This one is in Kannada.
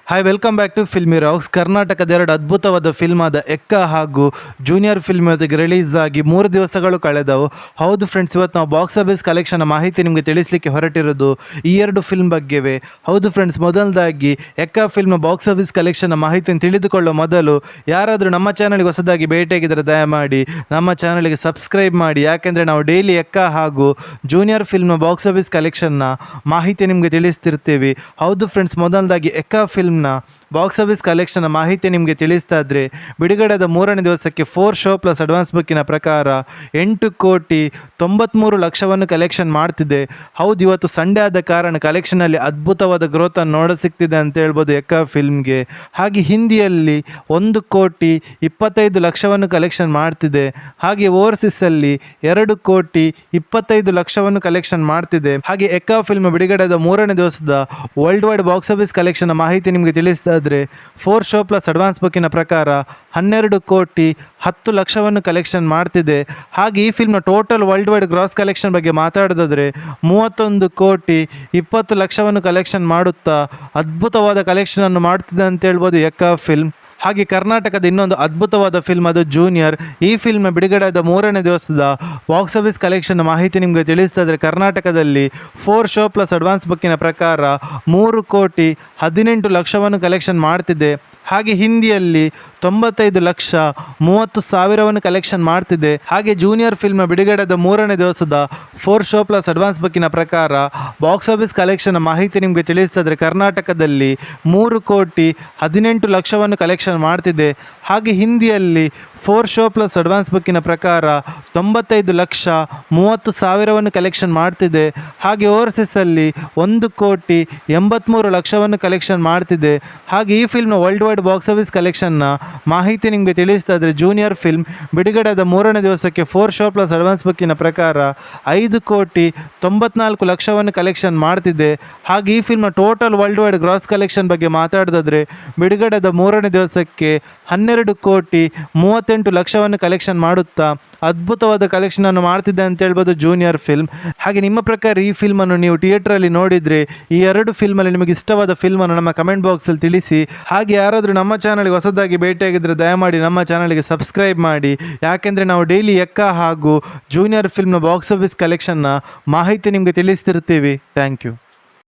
Hi welcome back to Filmy Rocks. ಕರ್ನಾಟಕದ ಎರಡು ಅದ್ಭುತವಾದ ಫಿಲ್ಮ್ ಆದ ಎಕ್ಕ ಹಾಗೂ ಜೂನಿಯರ್ ಫಿಲ್ಮ್ ಜೊತೆಗೆ ರಿಲೀಸ್ ಆಗಿ 3 ದಿವಸಗಳು ಕಳೆದವು. ಹೌದು ಫ್ರೆಂಡ್ಸ್, ಇವತ್ತು ನಾವು ಬಾಕ್ಸ್ ಆಫೀಸ್ ಕಲೆಕ್ಷನ್ ಮಾಹಿತಿ ನಿಮಗೆ ತಿಳಿಸಲಿಕ್ಕೆ ಹೊರಟಿರೋದು ಈ ಎರಡು ಫಿಲ್ಮ್ ಬಗ್ಗೆವೇ. ಹೌದು ಫ್ರೆಂಡ್ಸ್, ಮೊದಲದಾಗಿ ಎಕ್ಕ ಫಿಲ್ಮ್ನ ಬಾಕ್ಸ್ ಆಫೀಸ್ ಕಲೆಕ್ಷನ್ ಮಾಹಿತಿಯನ್ನು ತಿಳಿದುಕೊಳ್ಳೋ ಮೊದಲು ಯಾರಾದರೂ ನಮ್ಮ ಚಾನಲ್ಗೆ ಹೊಸದಾಗಿ ಭೇಟಿಯಾಗಿದ್ದರೆ ದಯಮಾಡಿ ನಮ್ಮ ಚಾನಲ್ಗೆ ಸಬ್ಸ್ಕ್ರೈಬ್ ಮಾಡಿ. ಯಾಕೆಂದರೆ ನಾವು ಡೈಲಿ ಎಕ್ಕ ಹಾಗೂ ಜೂನಿಯರ್ ಫಿಲ್ಮ್ನ ಬಾಕ್ಸ್ ಆಫೀಸ್ ಕಲೆಕ್ಷನ್ನ ಮಾಹಿತಿ ನಿಮಗೆ ತಿಳಿಸ್ತಿರ್ತೀವಿ. ಹೌದು ಫ್ರೆಂಡ್ಸ್, ಮೊದಲದಾಗಿ ಎಕ್ಕ ಫಿಲ್ಮ್ನ ಬಾಕ್ಸ್ ಆಫೀಸ್ ಕಲೆಕ್ಷನ್ ಮಾಹಿತಿ ನಿಮಗೆ ತಿಳಿಸ್ತಾ ಇದ್ರೆ, ಬಿಡುಗಡೆದ 3ನೇ ದಿವಸಕ್ಕೆ 4 ಶೋ ಪ್ಲಸ್ ಅಡ್ವಾನ್ಸ್ ಬುಕ್ಕಿನ ಪ್ರಕಾರ 8,93,00,000 ಕಲೆಕ್ಷನ್ ಮಾಡ್ತಿದೆ. ಹೌದು, ಇವತ್ತು ಸಂಡೇ ಆದ ಕಾರಣ ಕಲೆಕ್ಷನಲ್ಲಿ ಅದ್ಭುತವಾದ ಗ್ರೋತನ್ನು ನೋಡ ಸಿಗ್ತಿದೆ ಅಂತ ಹೇಳ್ಬೋದು ಎಕ್ಕ ಫಿಲ್ಮ್ಗೆ. ಹಾಗೆ ಹಿಂದಿಯಲ್ಲಿ 1,25,00,000 ಕಲೆಕ್ಷನ್ ಮಾಡ್ತಿದೆ. ಹಾಗೆ ಓವರ್ಸೀಸಲ್ಲಿ 2,25,00,000 ಕಲೆಕ್ಷನ್ ಮಾಡ್ತಿದೆ. ಹಾಗೆ ಎಕ್ಕ ಫಿಲ್ಮ್ ಬಿಡುಗಡೆದ 3ನೇ ದಿವಸದ world wide box office collection ಮಾಹಿತಿ ನಿಮಗೆ ತಿಳಿಸ್ತಾ ಇದ್ರೆ, 4 ಶೋ ಪ್ಲಸ್ ಅಡ್ವಾನ್ಸ್ ಬುಕ್ಕಿನ ಪ್ರಕಾರ 12,10,00,000 ಕಲೆಕ್ಷನ್ ಮಾಡ್ತಿದೆ. ಹಾಗೆ ಈ ಫಿಲ್ಮ್ನ total worldwide gross collection ಬಗ್ಗೆ ಮಾತಾಡೋದಾದರೆ 31,20,00,000 ಕಲೆಕ್ಷನ್ ಮಾಡುತ್ತಾ ಅದ್ಭುತವಾದ ಕಲೆಕ್ಷನನ್ನು ಮಾಡ್ತಿದೆ ಅಂತ ಹೇಳ್ಬೋದು ಎಕ್ಕ ಫಿಲ್ಮ್. ಹಾಗೆ ಕರ್ನಾಟಕದ ಇನ್ನೊಂದು ಅದ್ಭುತವಾದ ಫಿಲ್ಮ್ ಅದು ಜೂನಿಯರ್. ಈ ಫಿಲ್ಮ್ನ ಬಿಡುಗಡೆಯಾದ 3ನೇ ದಿವಸದ ಬಾಕ್ಸ್ ಆಫೀಸ್ ಕಲೆಕ್ಷನ್ ಮಾಹಿತಿ ನಿಮಗೆ ತಿಳಿಸ್ತಾ ಇದ್ರೆ, ಕರ್ನಾಟಕದಲ್ಲಿ 4 ಶೋ ಪ್ಲಸ್ ಅಡ್ವಾನ್ಸ್ ಬುಕ್ಕಿನ ಪ್ರಕಾರ 3,18,00,000 ಕಲೆಕ್ಷನ್ ಮಾಡ್ತಿದೆ. ಹಾಗೆ ಹಿಂದಿಯಲ್ಲಿ 95,30,000 ಕಲೆಕ್ಷನ್ ಮಾಡ್ತಿದೆ. ಹಾಗೆ ಜೂನಿಯರ್ ಫಿಲ್ಮ್ನ ಬಿಡುಗಡೆದ 3ನೇ ದಿವಸದ 4 ಶೋ ಪ್ಲಸ್ ಅಡ್ವಾನ್ಸ್ ಬುಕ್ಕಿನ ಪ್ರಕಾರ ಬಾಕ್ಸ್ ಆಫೀಸ್ ಕಲೆಕ್ಷನ್ ಮಾಹಿತಿ ನಿಮಗೆ ತಿಳಿಸ್ತಾ ಇದ್ರೆ, ಕರ್ನಾಟಕದಲ್ಲಿ 3,18,00,000 ಕಲೆಕ್ಷನ್ ಮಾಡ್ತಿದೆ. ಹಾಗೆ ಹಿಂದಿಯಲ್ಲಿ 4 ಶೋ ಪ್ಲಸ್ ಅಡ್ವಾನ್ಸ್ ಬುಕ್ಕಿನ ಪ್ರಕಾರ 95,30,000 ಕಲೆಕ್ಷನ್ ಮಾಡ್ತಿದೆ. ಹಾಗೆ ಓವರ್ಸೀಸಲ್ಲಿ 1,83,00,000 ಕಲೆಕ್ಷನ್ ಮಾಡ್ತಿದೆ. ಹಾಗೆ ಈ ಫಿಲ್ಮ್ನ ವರ್ಲ್ಡ್ ವೈಡ್ ಬಾಕ್ಸ್ ಆಫೀಸ್ ಕಲೆಕ್ಷನ್ನ ಮಾಹಿತಿ ನಿಮಗೆ ತಿಳಿಸ್ತಾ ಇದ್ರೆ, ಜೂನಿಯರ್ ಫಿಲ್ಮ್ ಬಿಡುಗಡೆದ 3ನೇ ದಿವಸಕ್ಕೆ 4 ಶೋ ಪ್ಲಸ್ ಅಡ್ವಾನ್ಸ್ ಬುಕ್ಕಿನ ಪ್ರಕಾರ 5,94,00,000 ಕಲೆಕ್ಷನ್ ಮಾಡ್ತಿದೆ. ಹಾಗೆ ಈ ಫಿಲ್ಮ್ನ total worldwide gross collection ಬಗ್ಗೆ ಮಾತಾಡೋದಾದರೆ, ಬಿಡುಗಡೆದ 3ನೇ ದಿವಸಕ್ಕೆ 12,38,00,000 ಕಲೆಕ್ಷನ್ ಮಾಡುತ್ತಾ ಅದ್ಭುತವಾದ ಕಲೆಕ್ಷನನ್ನು ಮಾಡ್ತಿದ್ದೆ ಅಂತ ಹೇಳ್ಬೋದು ಜೂನಿಯರ್ ಫಿಲ್ಮ್. ಹಾಗೆ ನಿಮ್ಮ ಪ್ರಕಾರ ಈ ಫಿಲ್ಮನ್ನು ನೀವು ಥಿಯೇಟ್ರಲ್ಲಿ ನೋಡಿದರೆ, ಈ ಎರಡು ಫಿಲ್ಮಲ್ಲಿ ನಿಮಗೆ ಇಷ್ಟವಾದ ಫಿಲ್ಮನ್ನು ನಮ್ಮ ಕಮೆಂಟ್ ಬಾಕ್ಸಲ್ಲಿ ತಿಳಿಸಿ. ಹಾಗೆ ಯಾರಾದರೂ ನಮ್ಮ ಚಾನಲ್ಗೆ ಹೊಸದಾಗಿ ಭೇಟಿಯಾಗಿದ್ದರೆ ದಯಮಾಡಿ ನಮ್ಮ ಚಾನಲ್ಗೆ ಸಬ್ಸ್ಕ್ರೈಬ್ ಮಾಡಿ. ಯಾಕೆಂದರೆ ನಾವು ಡೈಲಿ ಎಕ್ಕ ಹಾಗೂ ಜೂನಿಯರ್ ಫಿಲ್ಮ್ನ ಬಾಕ್ಸ್ ಆಫೀಸ್ ಕಲೆಕ್ಷನ್ನ ಮಾಹಿತಿ ನಿಮಗೆ ತಿಳಿಸ್ತಿರ್ತೀವಿ. Thank you.